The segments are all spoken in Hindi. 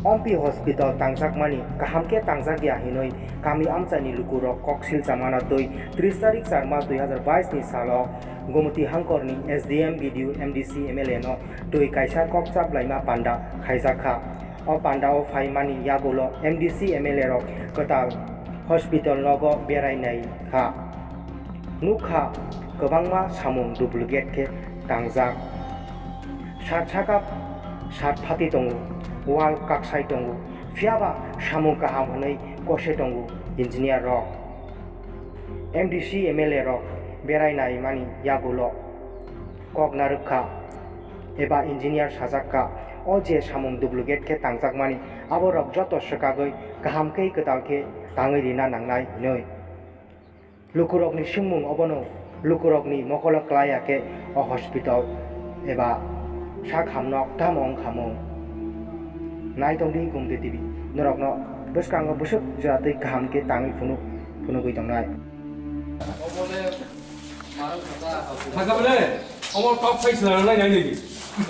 Ompi hospital tangjak mani kaham ke tangjak ya hinoi kami amchani lukurok koksil chamana doi 30 tarik 4 March 2022 ni salo Gomoti Hangkor ni SDM BDU MDC MLA no doi kaisa kokchap laima panda khaijaka o panda o faimani yagolo MDC MLA rok kotal hospital logo berainai kha nukha gobangma samung duplicate ke tangjak satsaka sat phati tongu wal kaksai tongu fiaba samung kaham honai kose tongu engineer rok MDC MLA rok berainai mani yagulo kok narukha eba engineer sajakka o je samung duplicate ke tangjak mani abo rok joto sakagoi kaham ke ketal ke tangai rina nangnai hinoi lukurok ni singmung obono lukurok ni mokolok klaya ke o hospital eba sak hamnok tamong khamong naitong di gumde TV norokno beskango busuk jatei kaham ke tangi phunu goi tongnai थाखाबले अमर टप फाइस लानानै नायनो दि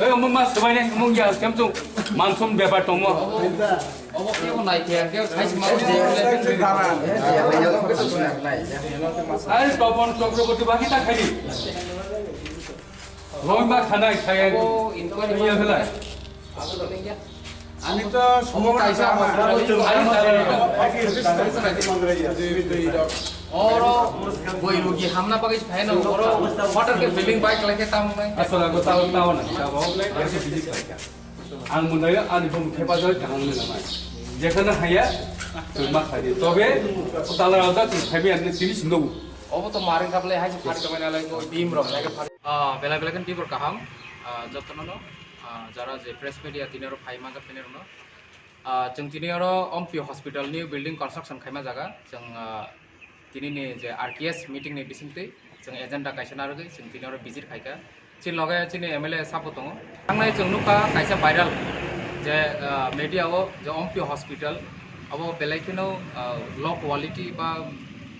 ओइ अमर मास दबायने अमर या केमजों मानसम बेबार दङ अबो के बनाय के फाइस मा आइ टपन चक्रवर्ती बाकी ता खाली रयमा खानाय खाय ओ इनक्वायरी या होलाय আমি তো সমকাইসা और वही रुकी हमना पकड़ है ना और वाटर के बिल्डिंग बाइक लेके ताम में असला को ताव ना ताव ऐसे बिजी खाय आं मुनाय आनि बम खेपाजो थांनो नामा जेखनो हाया मा खाय तबे तालार आदा खायबे आनि तिनि सिंदौ अब तो मारें काबले हाय फाट कमायनालाय को टीम रक लागे फाट बेला बेलाकन टीम रक हम जतननो जरा जे प्रेस मीडिया तिनेरो फाइमा जा फिनेरनो जों तिनेरो ओमपी हॉस्पिटल न्यू बिल्डिंग कंस्ट्रक्शन खायमा जागा जों तिनिनि जे आरकेएस मीटिंग नि बिसिंते जों एजेंडा कायसना रगै जों तिनेरो विजिट खायका चिन लगे चिनि एमएलए सापो दङ थांनाय जों नुका कायसा भाइराल जे मीडियाओ जे ओमपी हॉस्पिटल अब बेलायखिनो लो क्वालिटी बा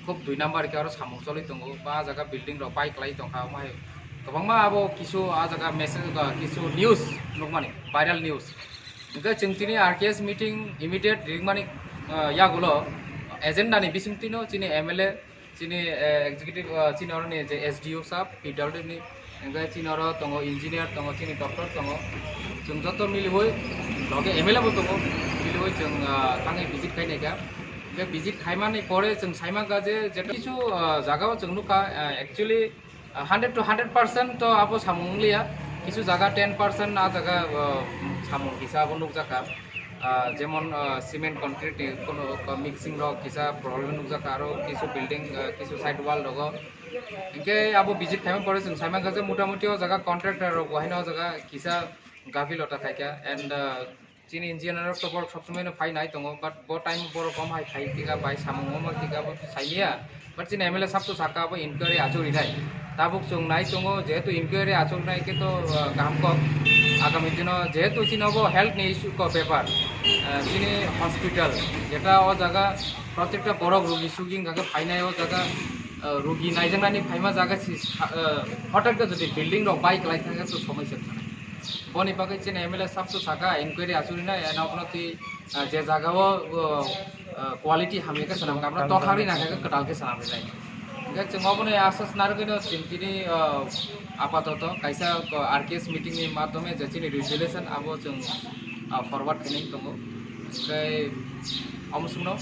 खूब 2 नम्बर के आरो सामु चलै दङ बा जागा बिल्डिंग र बाइक लाई दंखा माय गोबांमा अब किसु आ जागा मेसेज किसु न्यूज नुकमानि भाइराल न्यूज इनका चिंतिनि आरकेएस मीटिंग इमीडिएट रिगमानि यागुलो एजेंडा नि बिसिंतिनो चिनि एमएलए चिनि एग्जीक्यूटिव चिनर नि जे एसडीओ साहब पीडब्ल्यू नि इनका चिनर दङ इंजीनियर दङ चिनि डॉक्टर दङ जों जत मिलिबोय लगे एमएलए बो दङ मिलिबोय जों थाङै विजिट खायनायगा बे विजिट खायमानि परे जों साइमा गाजे जे किसु जागाव जों नुका एक्चुअली 100 to 100% तो आपो सामुंगलिया किसु जागा 10% आ जागा सामुंग हिसाब नुक जाका जेमन सीमेंट कंक्रीट कोनो मिक्सिंग रो किसा प्रॉब्लम नुक जाका आरो किसु बिल्डिंग किसु साइड वॉल रगो इनके आपो विजिट खायमा परे जों साइमा गाजे मोटामोटी जागा कॉन्ट्रैक्टर रो गहायना जागा किसा गाफिलता थायका एंड चिनि इंजीनियर तो बर सब समय फाइ नाय दङ बाट बो टाइम बर कम हाय खाइ तिगा बाय सामुंग मा तिगा बो साइलिया बाट चिनि एमएलए सब तो साका बो इनक्वायरी आचुरि नाय ताबुक जों नाय दङ जेहेतु इनक्वायरी आचुरि नाय के तो काम को आगामी दिन जेहेतु चिनबो हेल्थ नि इश्यू को पेपर चिनि हॉस्पिटल जेटा ओ जागा प्रत्येकटा बड़ रोगी सुगिं गागे फाइनाय ओ जागा रोगी नायजनानि फाइमा जागा हठात के जदि बिल्डिंग रो बाइक लाई थाके तो समस्या थानाय बनि बागै चिनि एमएलए सब तो साका इनक्वायरी आचुरि नाय एना अपनति जे जागाओ क्वालिटी हामिका सनाम गामना तखारि नागाके कटालके सनाम नाय जों अबने आसास नारगनो चिंतिनि आपातत कायसा आरकेएस मीटिंग नि माध्यमे जे चिनि रिजोल्यूशन आबो जों फरवर्ड खायनाय दङ ओमफ्राय अमसुनो